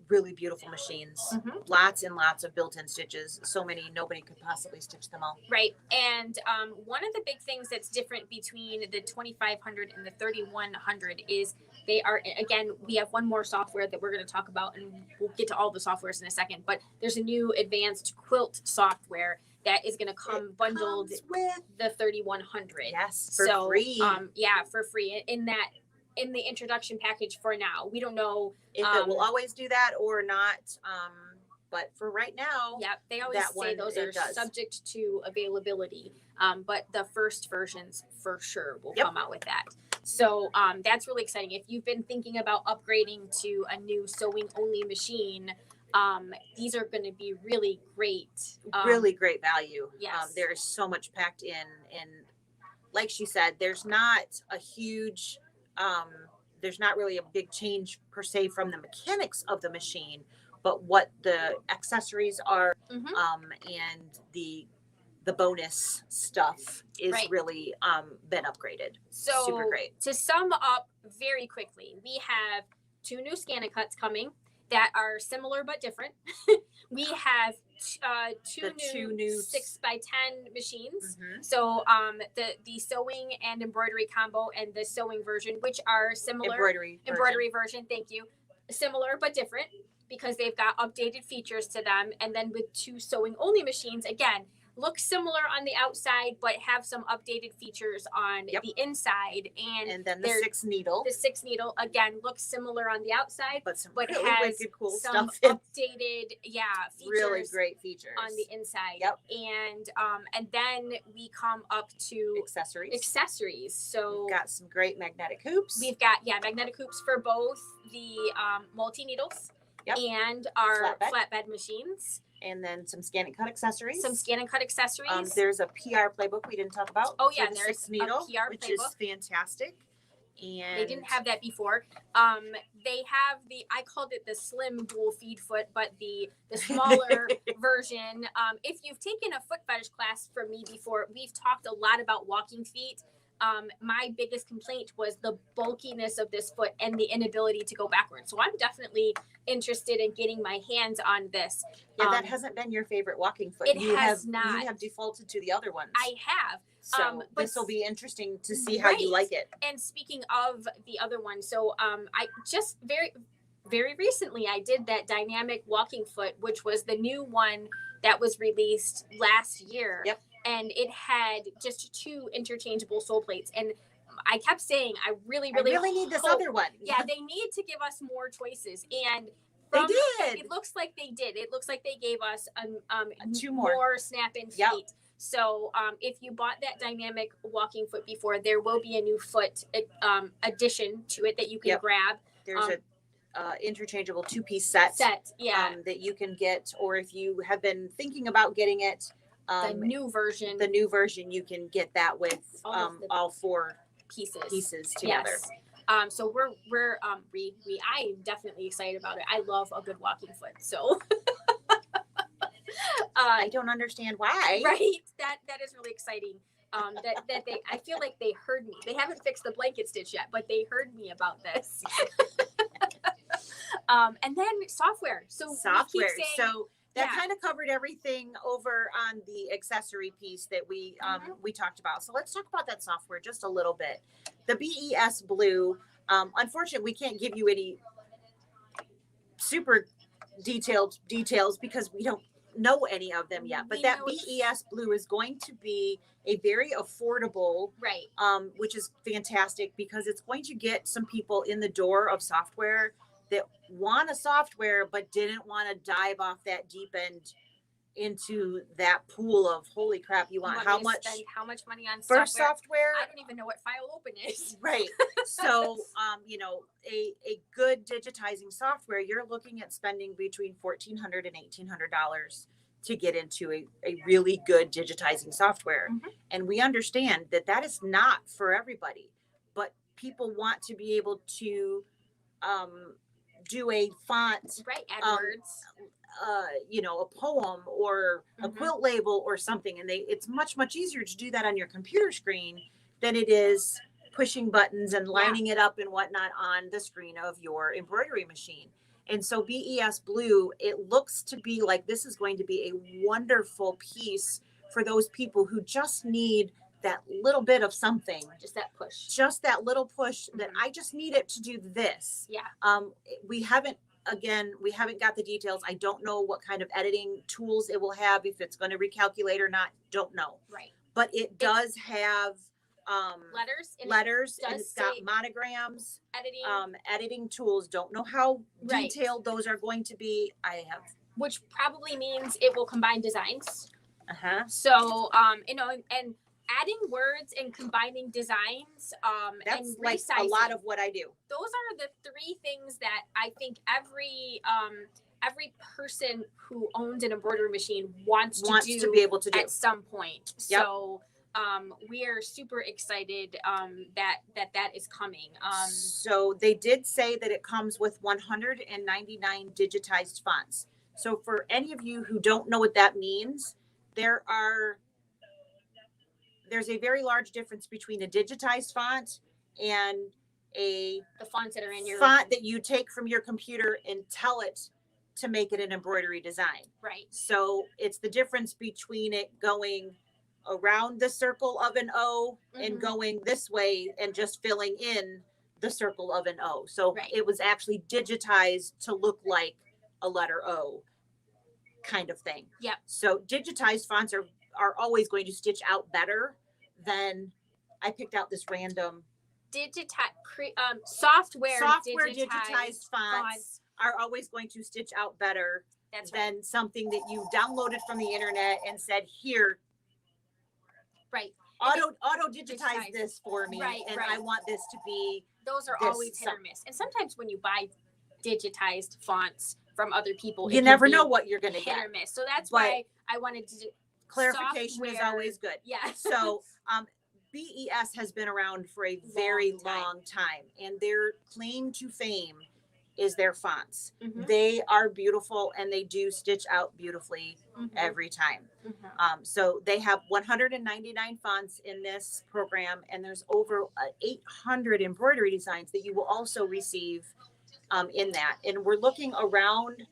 Really beautiful machines. Lots and lots of built-in stitches. So many, nobody could possibly stitch them all. And one of the big things that's different between the 2500 and the 3100 is they are, again, we have one more software that we're going to talk about, and we'll get to all the softwares in a second, but there's a new advanced quilt software that is going to come bundled with the 3100. For free. For free. In that in the introduction package for now. We don't know if it will always do that or not. But for right now, yeah, they always say those are subject to availability. But the first versions for sure will come out with that. So that's really exciting. If you've been thinking about upgrading to a new sewing only machine, these are going to be really great. Really great value. Yes. There is so much packed in. And like she said, there's not a huge, there's not really a big change per se from the mechanics of the machine, but what the accessories are, and the bonus stuff is really been upgraded. So super great. To sum up very quickly, we have 2 new Scan Cuts coming that are similar but different. We have two new 6x10 machines. So the sewing and embroidery combo and the sewing version, which are similar. Embroidery version, thank you. Similar but different because they've got updated features to them. And then with 2 sewing only machines, again, look similar on the outside, but have some updated features on the inside. And then the 6 needle. The 6 needle, again, looks similar on the outside, but really has cool some stuff updated, features. Really great features. On the inside. Yep. And then we come up to accessories. So we've got some great magnetic hoops. We've got, magnetic hoops for both the multi-needles and our flatbed machines. And then some Scan and Cut accessories. There's a PR playbook we didn't talk about. Oh yeah, the there's 6 needle, a PR which playbook. Is fantastic. And they didn't have that before. They have I called it the slim dual feed foot, but the smaller version. If you've taken a foot fetish class from me before, we've talked a lot about walking feet. My biggest complaint was the bulkiness of this foot and the inability to go backwards. So I'm definitely interested in getting my hands on this. Yeah, that hasn't been your favorite walking foot. It has not. You have defaulted to the other ones. I have. So this will be interesting to see how you like it. And speaking of the other one, so I just very recently I did that dynamic walking foot, which was the new one that was released last year. Yep. And it had just 2 interchangeable sole plates. And I kept saying, I really need this other one. Yeah, they need to give us more choices. And they did. It looks like they did. It looks like they gave us 2 more snap-in feet. So if you bought that dynamic walking foot before, there will be a new foot addition to it that you can grab. There's a interchangeable 2-piece set that you can get, or if you have been thinking about getting it, the new version, you can get that with all 4 pieces together. Yes. So we're I am definitely excited about it. I love a good walking foot. So I don't understand why. Right. That is really exciting. That they, I feel like they heard me. They haven't fixed the blanket stitch yet, but they heard me about this. And then software. So that kind of covered everything over on the accessory piece that we talked about. So let's talk about that software just a little bit. The BES Blue, unfortunately, we can't give you any super details because we don't know any of them yet. But that BES Blue is going to be a very affordable, which is fantastic because it's going to get some people in the door of software that want a software but didn't want to dive off that deep end into that pool of holy crap. You want how much money on software? I don't even know what file open is. Right. So a good digitizing software, you're looking at spending between $1,400 and $1,800 to get into a really good digitizing software. And we understand that is not for everybody, but people want to be able to do a font, add words, a poem or a quilt label or something, and it's much easier to do that on your computer screen than it is pushing buttons and lining it up and whatnot on the screen of your embroidery machine. And so BES Blue, it looks to be like this is going to be a wonderful piece for those people who just need that little bit of something, just that little push that I just need it to do this. We haven't got the details. I don't know what kind of editing tools it will have, if it's going to recalculate or not, don't know. Right. But it does have letters, and it's got monograms, editing, editing tools. Don't know how Right. detailed those are going to be. I have. which probably means it will combine designs. Uh-huh. So, and adding words and combining designs, That's and like resizing. a lot of what I do. Those are the three things that I think every person who owns an embroidery machine wants to be able to do at some point. Yep. So we are super excited that is coming. So they did say that it comes with 199 digitized fonts. So for any of you who don't know what that means, there's a very large difference between a digitized font and the fonts that are in your font that you take from your computer and tell it to make it an embroidery design. Right. So it's the difference between it going around the circle of an O and going this way and just filling in the circle of an O. So it was actually digitized to look like a letter O kind of thing. Yep. So digitized fonts are always going to stitch out better than I picked out this random software digitized fonts are always going to stitch out better than something that you downloaded from the internet and said, here, auto digitize this for me, I want this to be. Those are always hit or miss. And sometimes when you buy digitized fonts from other people, you never know what you're going to get. Hit or miss. So that's why I wanted to. Clarification is always good. Yeah. So BES has been around for a very long time, and their claim to fame is their fonts. They are beautiful, and they do stitch out beautifully every time. So they have 199 fonts in this program, and there's over 800 embroidery designs that you will also receive in that. And we're looking around.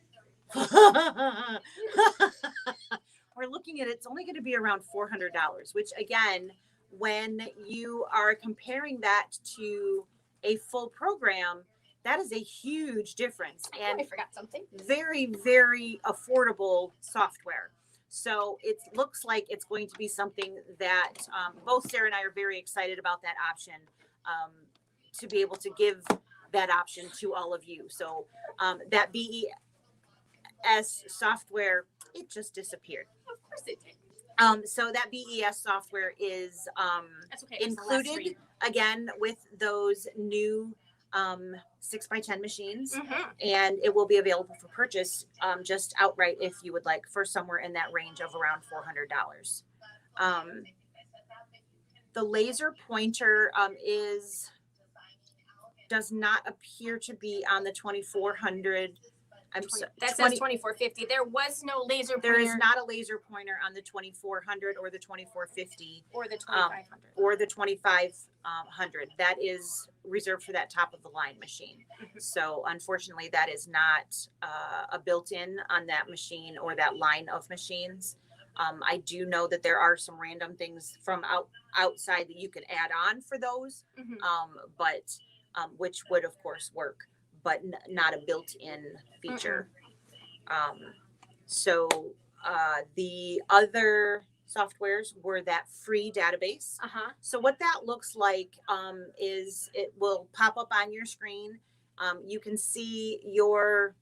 We're looking at it's only going to be around $400, which again, when you are comparing that to a full program, that is a huge difference. And I forgot something. Very, very affordable software. So it looks like it's going to be something that both Sarah and I are very excited about that option, to be able to give that option to all of you. So that BES software, it just disappeared. Of course it did. So that BES software is okay. included again with those new 6x10 machines, and it will be available for purchase just outright if you would like, for somewhere in that range of around $400. The laser pointer does not appear to be on the 2400. That says 2450. There was no laser pointer. There is not a laser pointer on the 2400 or the 2450 or the 2500 or the 2500. That is reserved for that top of the line machine. So unfortunately, that is not a built-in on that machine or that line of machines. I do know that there are some random things from outside that you can add on for those, but which would of course work, but not a built-in feature. So the other softwares were that free database. So what that looks like is it will pop up on your screen. You can see your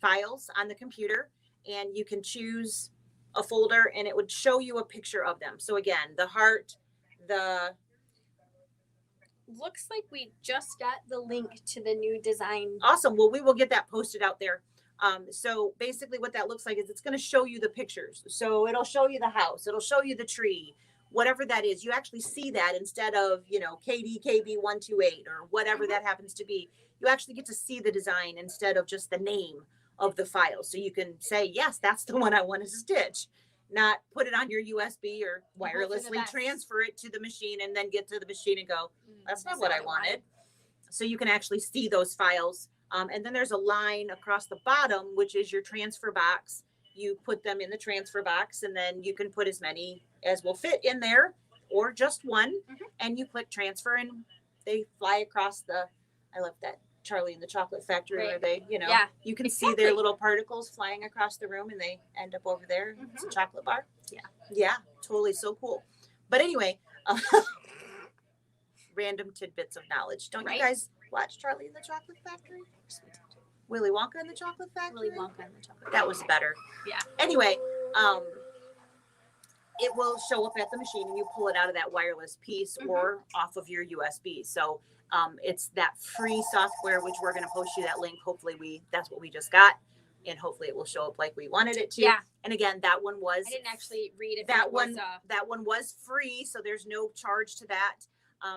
files on the computer, and you can choose a folder, and it would show you a picture of them. So again, the heart, looks like we just got the link to the new design. Awesome. Well, we will get that posted out there. So basically what that looks like is it's going to show you the pictures. So it'll show you the house, it'll show you the tree, whatever that is. You actually see that instead of, KDKB128 or whatever that happens to be. You actually get to see the design instead of just the name of the file. So you can say, yes, that's the one I want to stitch. Not put it on your USB or wirelessly transfer it to the machine and then get to the machine and go, that's not what I wanted. So you can actually see those files. And then there's a line across the bottom, which is your transfer box. You put them in the transfer box, and then you can put as many as will fit in there or just one. And you click transfer, and they fly across I love that Charlie and the Chocolate Factory where they, you can see their little particles flying across the room and they end up over there. It's a chocolate bar. Yeah, totally. So cool. But anyway, random tidbits of knowledge. Don't Right? you guys watch Charlie and the Chocolate Factory? Willy Wonka and the Chocolate Factory? Willy Wonka and the Chocolate That was better. Yeah. Anyway, it will show up at the machine and you pull it out of that wireless piece or off of your USB. So it's that free software, which we're going to post you that link. Hopefully that's what we just got. And hopefully it will show up like we wanted it to. Yeah. And again, that one was. I didn't actually read if that it one. was, That one was free, so there's no charge to that.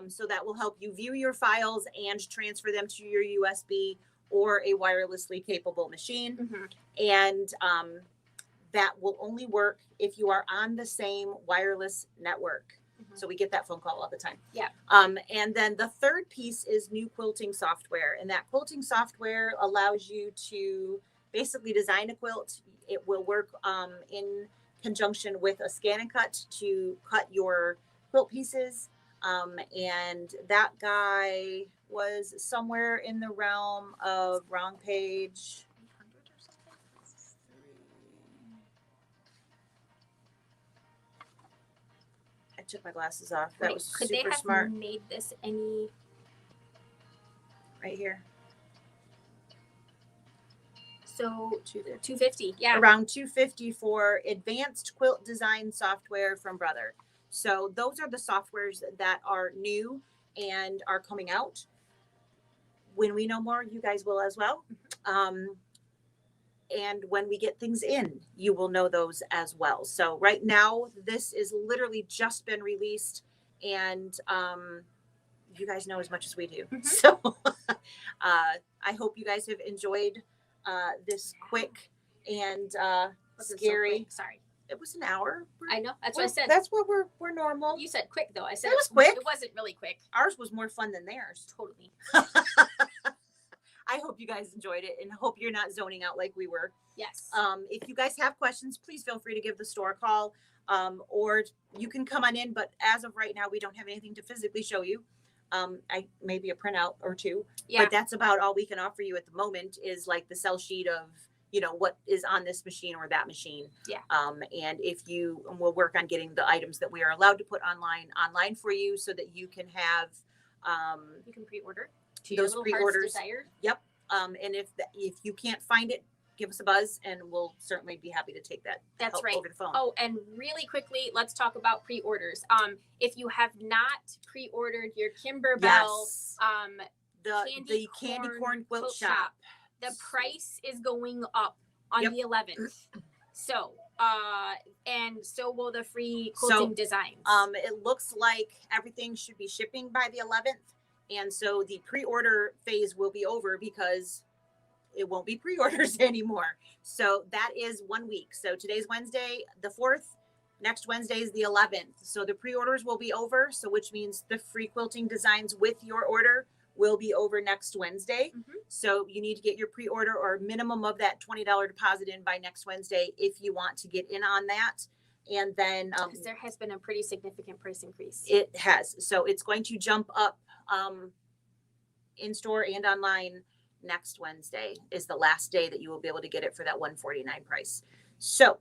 So that will help you view your files and transfer them to your USB or a wirelessly capable machine. And that will only work if you are on the same wireless network. So we get that phone call all the time. Yeah. And then the third piece is new quilting software. And that quilting software allows you to basically design a quilt. It will work in conjunction with a scan and cut to cut your quilt pieces. And that guy was somewhere in the realm of, wrong page, I took my glasses off. That was could super they have smart. made this any Right here. so 250? Yeah. Around 250 for advanced quilt design software from Brother. So those are the softwares that are new and are coming out. When we know more, you guys will as well. And when we get things in, you will know those as well. So right now, this is literally just been released, and you guys know as much as we do. So I hope you guys have enjoyed this quick and scary. So sorry. It was an hour. I know. That's what I said. That's what we're normal. You said quick though. I said it was quick. It wasn't really quick. Ours was more fun than theirs. Totally. I hope you guys enjoyed it and hope you're not zoning out like we were. Yes. If you guys have questions, please feel free to give the store a call, or you can come on in. But as of right now, we don't have anything to physically show you. Maybe a printout or two, but that's about all we can offer you at the moment is like the sell sheet of, what is on this machine or that machine. Yeah. And we'll work on getting the items that we are allowed to put online for you so that you can have, you can pre-order to those your little pre-orders. heart's desire. Yep. And if you can't find it, give us a buzz and we'll certainly be happy to take that. That's right. Over the phone. Oh, and really quickly, let's talk about pre-orders. If you have not pre-ordered your Kimberbell, the candy corn quilt shop, the price is going up on the 11th. So, and so will the free quilting designs. It looks like everything should be shipping by the 11th. And so the pre-order phase will be over because it won't be pre-orders anymore. So that is 1 week. So today's Wednesday, the 4th. Next Wednesday is the 11th. So the pre-orders will be over. So which means the free quilting designs with your order will be over next Wednesday. So you need to get your pre-order or minimum of that $20 deposit in by next Wednesday if you want to get in on that. And then because there has been a pretty significant price increase. It has. So it's going to jump up in store and online. Next Wednesday is the last day that you will be able to get it for that $149 price. So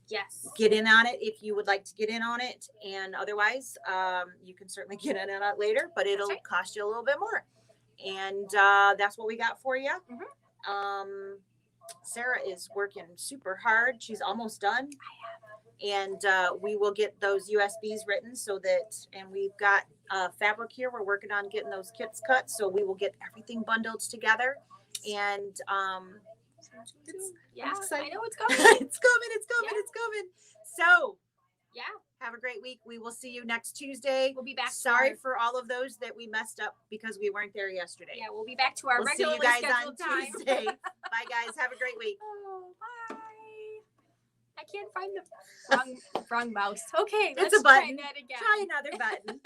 yes, get in on it if you would like to get in on it. And otherwise, you can certainly get in on it later, but it'll cost you a little bit more. And that's what we got for you. Sarah is working super hard. She's almost done. And we will get those USBs written so that, and we've got fabric here. We're working on getting those kits cut. So we will get everything bundled together. And I know it's coming. It's coming. So have a great week. We will see you next Tuesday. We'll be back. Sorry for all of those that we messed up because we weren't there yesterday. Yeah, we'll be back to our regularly see you guys scheduled on time. Tuesday. Bye guys. Have a great week. Oh, bye. I can't find the wrong mouse. Okay, It's let's a button. try that again. Try another button.